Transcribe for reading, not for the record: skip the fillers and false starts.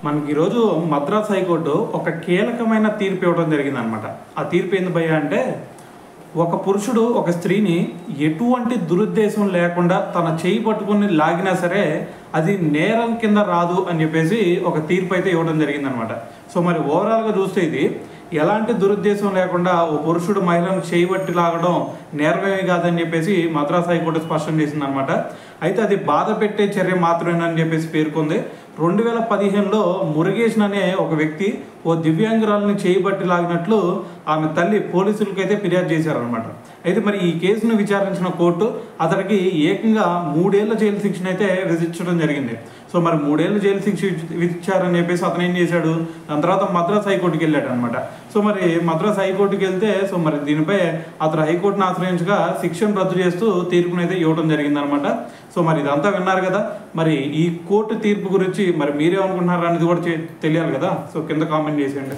మనకి ఈరోజు మద్రాస్ హైకోర్టు ఒక కీలకమైన తీర్పు ఇవ్వడం జరిగిందనమాట. ఆ తీర్పు ఏంది భయ్యా అంటే, ఒక పురుషుడు ఒక స్త్రీని ఎటువంటి దురుద్దేశం లేకుండా తన చేయి పట్టుకుని లాగినా సరే అది నేరం కింద రాదు అని చెప్పేసి ఒక తీర్పు అయితే ఇవ్వడం జరిగిందనమాట. సో మరి ఓవరాల్గా చూస్తే ఇది ఎలాంటి దురుద్దేశం లేకుండా ఓ పురుషుడు మహిళను చేయబట్టి లాగడం నేరమేమి కాదని చెప్పేసి మద్రాస్ హైకోర్టు స్పష్టం చేసిందనమాట. అయితే అది బాధ పెట్టే చర్య మాత్రమేనని చెప్పేసి పేర్కొంది. 2015లో మురుగేషన్ అనే ఒక వ్యక్తి ఓ దివ్యాంగురాలని చేయబట్టి లాగినట్లు ఆమె తల్లి పోలీసులకైతే ఫిర్యాదు చేశారనమాట. అయితే మరి ఈ కేసును విచారించిన కోర్టు అతడికి ఏకంగా 3 ఏళ్ల జైలు శిక్షను అయితే విధించడం జరిగింది. సో మరి 3 ఏళ్ల జైలు శిక్ష విధించారని చెప్పేసి అతను ఏం చేశాడు, దాని తర్వాత మద్రాస్ హైకోర్టుకి వెళ్ళాడు అనమాట. సో మరి మద్రాస్ హైకోర్టుకి వెళ్తే సో మరి దీనిపై అతను హైకోర్టును ఆశ్రయించగా శిక్షను రద్దు చేస్తూ తీర్పునైతే ఇవ్వడం జరిగిందనమాట. సో మరి ఇదంతా విన్నారు కదా, మరి ఈ కోర్టు తీర్పు గురించి మరి మీరేమనుకుంటున్నారు అనేది కూడా తెలియాలి కదా. సో కింద కామెంట్ చేసేయండి.